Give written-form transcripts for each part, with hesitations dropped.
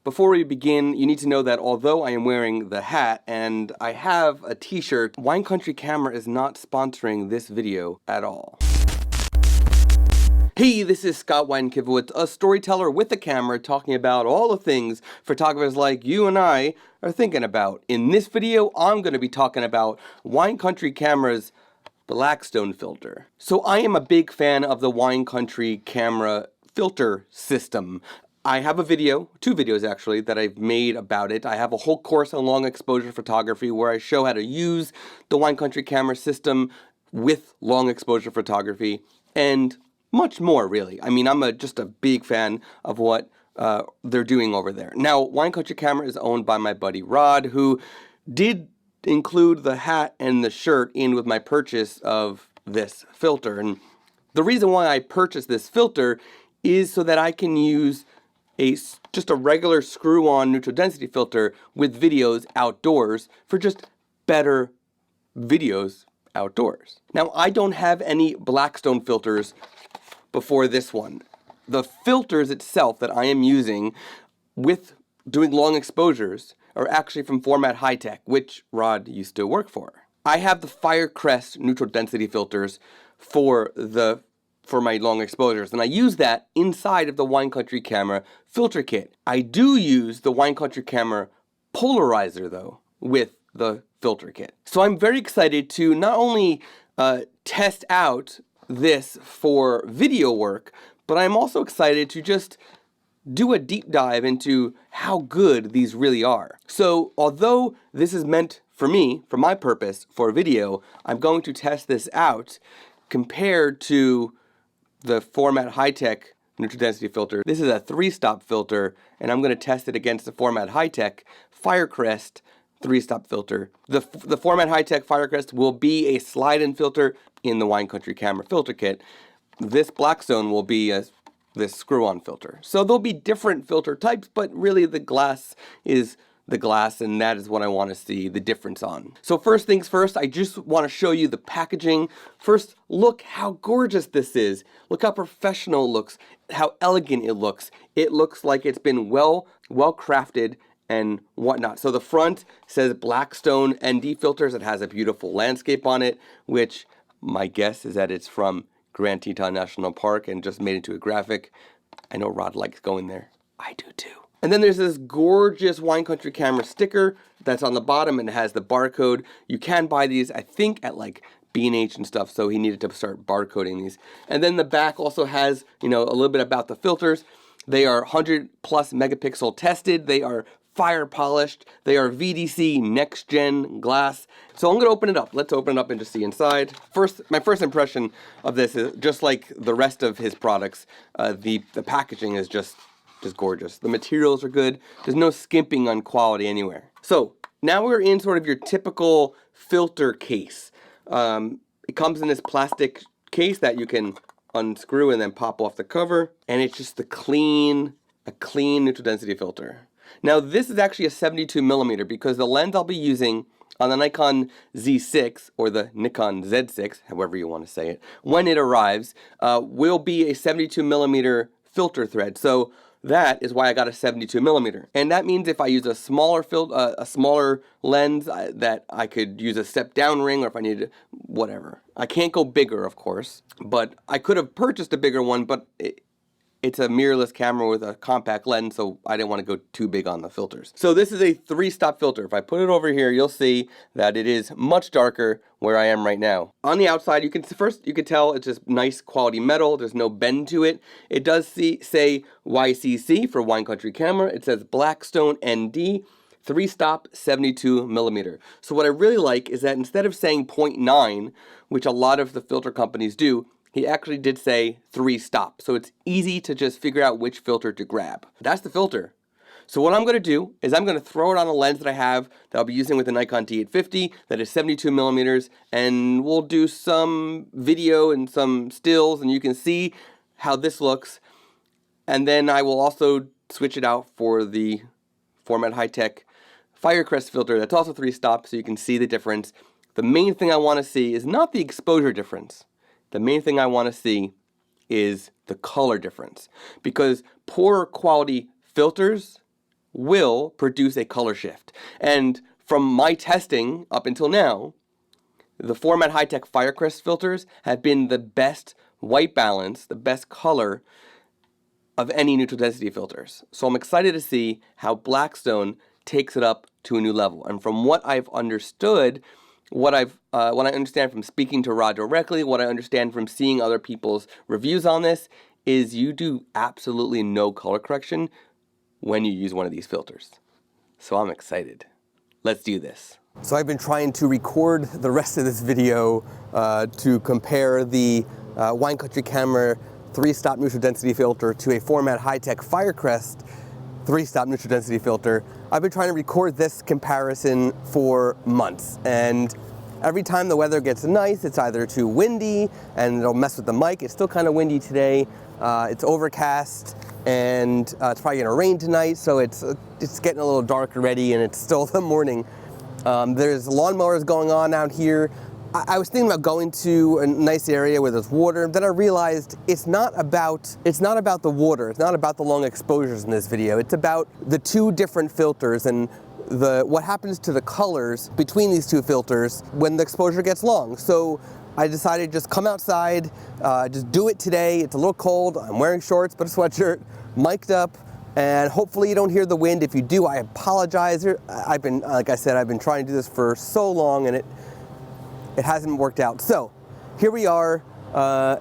Before we begin, you need to know that although I am wearing the hat and I have a t-shirt, Wine Country Camera is not sponsoring this video at all. Hey, this is Scott Weidenkivowitz, a storyteller with a camera talking about all the things photographers like you and I are thinking about. In this video, I'm going to be talking about Wine Country Camera's Blackstone filter. So I am a big fan of the Wine Country Camera filter system. I have a video, two videos actually, that I've made about it. I have a whole course on long exposure photography where I show how to use the Wine Country Camera system with long exposure photography and much more, really. I mean, I'm just a big fan of what they're doing over there. Now, Wine Country Camera is owned by my buddy Rod, who did include the hat and the shirt in with my purchase of this filter. And the reason why I purchased this filter is so that I can use just a regular screw-on neutral density filter with videos outdoors for just better videos outdoors. Now, I don't have any Blackstone filters before this one. The filters itself that I am using with doing long exposures are actually from Formatt Hitech, which Rod used to work for. I have the Firecrest neutral density filters for my long exposures, and I use that inside of the Wine Country Camera filter kit. I do use the Wine Country Camera polarizer though with the filter kit. So I'm very excited to not only test out this for video work, but I'm also excited to just do a deep dive into how good these really are. So although this is meant for me, for my purpose, for video, I'm going to test this out compared to the Formatt Hitech neutral density filter. This is a 3-stop filter, and I'm going to test it against the Formatt Hitech Firecrest 3-stop filter. The Formatt Hitech Firecrest will be a slide-in filter in the Wine Country Camera filter kit. This Blackstone will be this screw-on filter. So there'll be different filter types, but really the glass is the glass, and that is what I want to see the difference on. So first things first, I just want to show you the packaging. First, look how gorgeous this is. Look how professional it looks, how elegant it looks. It looks like it's been well crafted and whatnot. So the front says Blackstone ND filters. It has a beautiful landscape on it, which my guess is that it's from Grand Teton National Park and just made into a graphic. I know Rod likes going there. I do too. And then there's this gorgeous Wine Country Camera sticker that's on the bottom and it has the barcode. You can buy these, I think, at like B&H and stuff, so he needed to start barcoding these. And then the back also has, a little bit about the filters. They are 100 plus megapixel tested. They are fire polished. They are VDC next gen glass. So I'm going to open it up. Let's open it up and just see inside. My first impression of this is just like the rest of his products. The packaging is just gorgeous. The materials are good. There's no skimping on quality anywhere. So now we're in sort of your typical filter case. It comes in this plastic case that you can unscrew and then pop off the cover, and it's just a clean neutral density filter. Now this is actually a 72 millimeter because the lens I'll be using on the Nikon Z6 or the Nikon Z6, however you want to say it, when it arrives, will be a 72 millimeter filter thread. So that is why I got a 72 millimeter. And that means if I use a smaller lens, that I could use a step down ring, or if I needed whatever. I can't go bigger, of course, but I could have purchased a bigger one, but it's a mirrorless camera with a compact lens, so I didn't want to go too big on the filters. So this is a 3-stop filter. If I put it over here, you'll see that it is much darker where I am right now. On the outside, you can tell it's just nice quality metal. There's no bend to it. It does say YCC for Wine Country Camera. It says Blackstone ND. 3-stop 72 millimeter. So what I really like is that instead of saying 0.9, which a lot of the filter companies do, he actually did say 3-stop. So it's easy to just figure out which filter to grab. That's the filter. So what I'm going to do is I'm going to throw it on a lens that I have that I'll be using with the Nikon D850 that is 72 millimeters, and we'll do some video and some stills and you can see how this looks. And then I will also switch it out for the Formatt Hitech Firecrest filter that's also 3-stop, so you can see the difference. The main thing I want to see is not the exposure difference. The main thing I want to see is the color difference, because poorer quality filters will produce a color shift. And from my testing up until now, the Formatt Hitech Firecrest filters have been the best white balance, the best color of any neutral density filters. So I'm excited to see how Blackstone takes it up to a new level. And from what I've understood, what I understand from speaking to Rod directly, what I understand from seeing other people's reviews on this, is you do absolutely no color correction when you use one of these filters. So I'm excited. Let's do this. So I've been trying to record the rest of this video to compare the Wine Country Camera 3-stop neutral density filter to a Formatt Hitech Firecrest 3-stop neutral density filter. I've been trying to record this comparison for months, and every time the weather gets nice, it's either too windy and it'll mess with the mic. It's still kind of windy today. It's overcast, and it's probably gonna rain tonight, so it's getting a little dark already, and it's still the morning. There's lawnmowers going on out here. I was thinking about going to a nice area where there's water. Then I realized it's not about the water. It's not about the long exposures in this video. It's about the two different filters and what happens to the colors between these two filters when the exposure gets long. So I decided to just come outside, just do it today. It's a little cold. I'm wearing shorts but a sweatshirt, mic'd up, and hopefully you don't hear the wind. If you do, I apologize. Like I said, I've been trying to do this for so long, and it hasn't worked out. So here we are,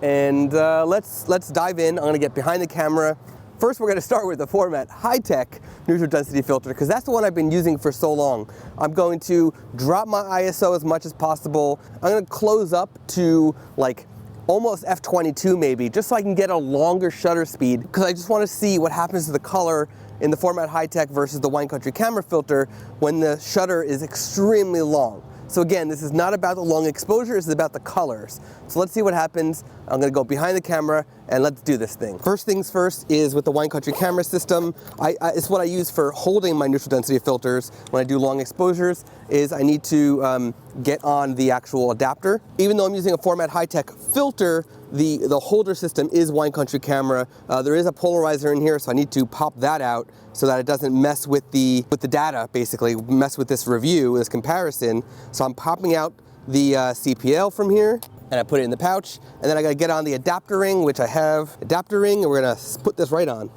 and let's dive in. I'm gonna get behind the camera. First, we're gonna start with the Formatt Hitech neutral density filter, because that's the one I've been using for so long. I'm going to drop my ISO as much as possible. I'm gonna close up to like almost f22 maybe, just so I can get a longer shutter speed, because I just wanna see what happens to the color in the Formatt Hitech versus the Wine Country Camera filter when the shutter is extremely long. So again, this is not about the long exposure, this is about the colors. So let's see what happens. I'm gonna go behind the camera and let's do this thing. First things first is with the Wine Country Camera system. It's what I use for holding my neutral density filters when I do long exposures, is I need to get on the actual adapter. Even though I'm using a Formatt Hitech filter, the holder system is Wine Country Camera. There is a polarizer in here, so I need to pop that out so that it doesn't mess with the data, basically, mess with this review, this comparison. So I'm popping out the CPL from here, and I put it in the pouch, and then I gotta get on the adapter ring, which I have adapter ring, and we're gonna put this right on.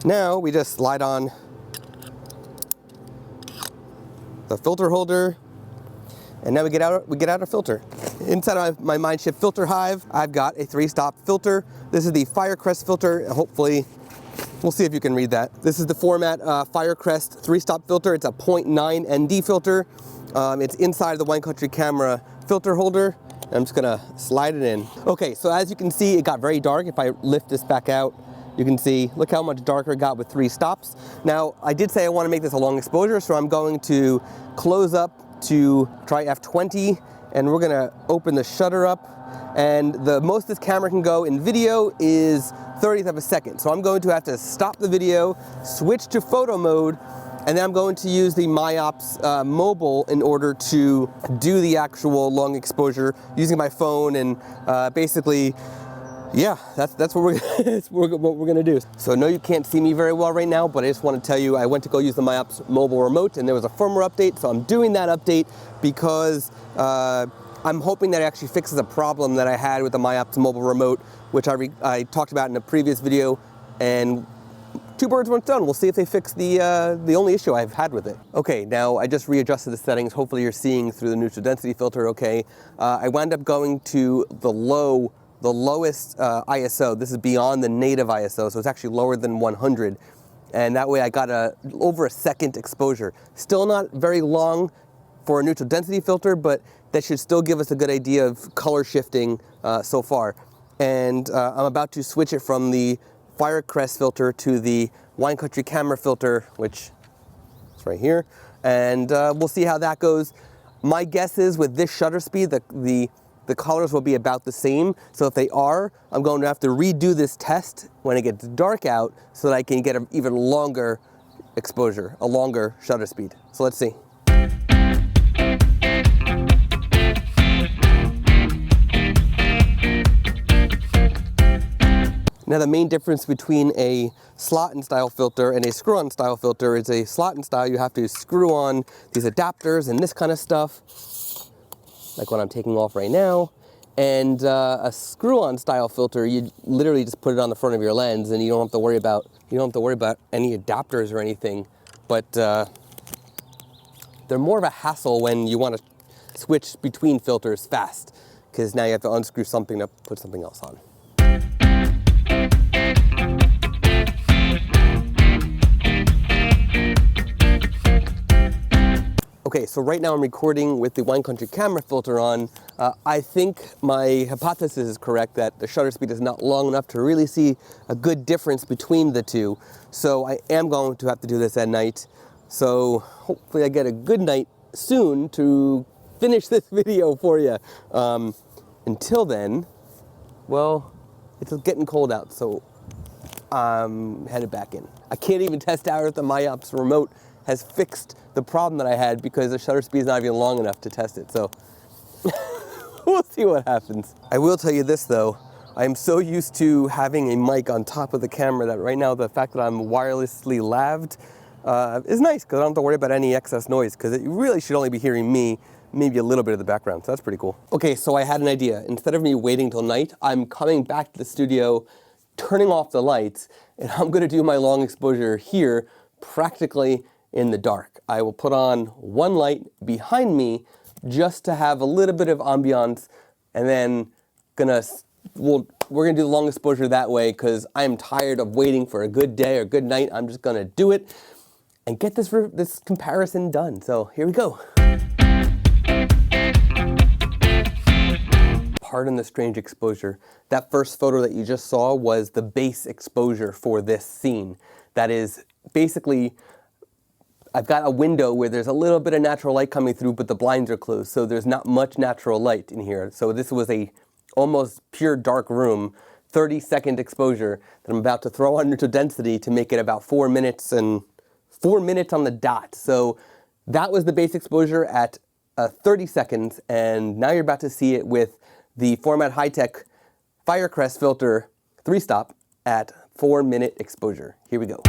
Now we just slide on the filter holder, and now we get out our filter. Inside of my Mindshift filter hive, I've got a 3-stop filter. This is the Firecrest filter. Hopefully, we'll see if you can read that. This is the Formatt Firecrest 3-stop filter. It's a 0.9 ND filter. It's inside of the Wine Country Camera filter holder. I'm just gonna slide it in. Okay, so as you can see, it got very dark. If I lift this back out, you can see, look how much darker it got with 3 stops. Now, I did say I wanna make this a long exposure, so I'm going to close up to try f20, and we're gonna open the shutter up. And the most this camera can go in video is 30th of a second. So I'm going to have to stop the video, switch to photo mode, and then I'm going to use the MyOps mobile in order to do the actual long exposure using my phone, and basically, yeah, that's what we're gonna do. So I know you can't see me very well right now, but I just want to tell you I went to go use the MyOps mobile remote, and there was a firmware update, so I'm doing that update because I'm hoping that it actually fixes a problem that I had with the MyOps mobile remote, which I talked about in a previous video, and two birds, one stone. We'll see if they fix the only issue I've had with it. Okay, now I just readjusted the settings. Hopefully you're seeing through the neutral density filter okay. I wound up going to the lowest ISO. This is beyond the native ISO, so it's actually lower than 100. And that way I got over a second exposure. Still not very long for a neutral density filter, but that should still give us a good idea of color shifting so far. And I'm about to switch it from the Firecrest filter to the Wine Country Camera filter, which is right here. And we'll see how that goes. My guess is with this shutter speed, the colors will be about the same. So if they are, I'm going to have to redo this test when it gets dark out so that I can get an even longer exposure, a longer shutter speed. So let's see. Now the main difference between a slot-in style filter and a screw-on style filter is a slot-in style you have to screw on these adapters and this kind of stuff, like what I'm taking off right now. And a screw-on style filter, you literally just put it on the front of your lens and you don't have to worry about any adapters or anything. But they're more of a hassle when you want to switch between filters fast, because now you have to unscrew something to put something else on. Okay, so right now I'm recording with the Wine Country camera filter on. I think my hypothesis is correct that the shutter speed is not long enough to really see a good difference between the two. So I am going to have to do this at night. So hopefully I get a good night soon to finish this video for you. Until then, well, it's getting cold out, so I'm headed back in. I can't even test out if the MyOps remote has fixed the problem that I had because the shutter speed is not even long enough to test it, so we'll see what happens. I will tell you this though, I'm so used to having a mic on top of the camera that right now the fact that I'm wirelessly laved is nice, because I don't have to worry about any excess noise, because it really should only be hearing me, maybe a little bit of the background, so that's pretty cool. Okay, so I had an idea. Instead of me waiting till night, I'm coming back to the studio, turning off the lights, and I'm gonna do my long exposure here, practically in the dark. I will put on one light behind me just to have a little bit of ambiance, and then we're gonna do the long exposure that way because I'm tired of waiting for a good day or good night. I'm just gonna do it and get this comparison done. So here we go. Pardon the strange exposure. That first photo that you just saw was the base exposure for this scene. That is basically, I've got a window where there's a little bit of natural light coming through, but the blinds are closed, so there's not much natural light in here. So this was a almost pure dark room, 30-second exposure that I'm about to throw under density to make it about 4 minutes and 4 minutes on the dot. So that was the base exposure at 30 seconds, and now you're about to see it with the Formatt Hitech Firecrest filter 3-stop at 4-minute exposure. Here we go.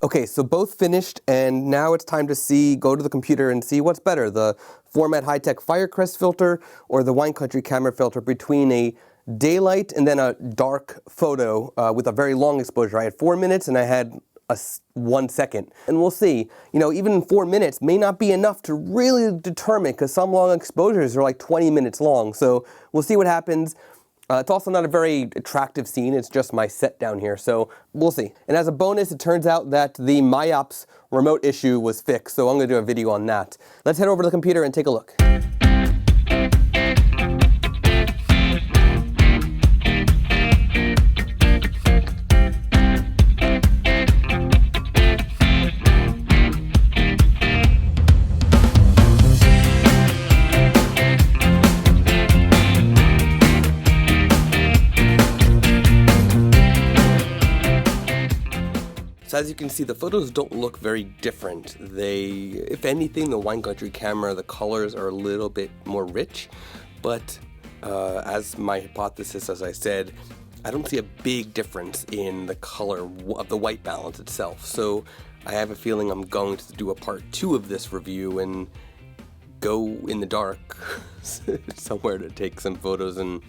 Okay, so both finished, and now it's time to go to the computer and see what's better, the Formatt Hitech Firecrest filter or the Wine Country camera filter between a daylight and then a dark photo with a very long exposure. I had 4 minutes and I had 1 second. And we'll see, even 4 minutes may not be enough to really determine, because some long exposures are like 20 minutes long. So we'll see what happens. It's also not a very attractive scene, it's just my set down here, so we'll see. And as a bonus, it turns out that the MyOps remote issue was fixed, so I'm gonna do a video on that. Let's head over to the computer and take a look. So as you can see, the photos don't look very different. If anything, the Wine Country camera, the colors are a little bit more rich, but as my hypothesis, as I said, I don't see a big difference in the color of the white balance itself. So I have a feeling I'm going to do a part 2 of this review and go in the dark somewhere to take some photos and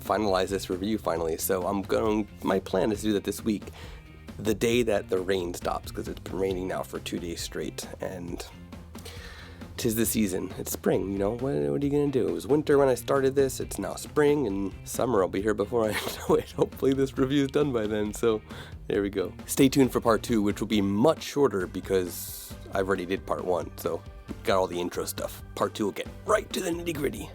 finalize this review finally. So my plan is to do that this week, the day that the rain stops, because it's been raining now for 2 days straight, and 'tis the season. It's spring, what are you gonna do? It was winter when I started this, it's now spring, and summer will be here before I know it. Hopefully this review is done by then, so there we go. Stay tuned for part 2, which will be much shorter because I've already did part 1, so got all the intro stuff. Part 2 will get right to the nitty-gritty.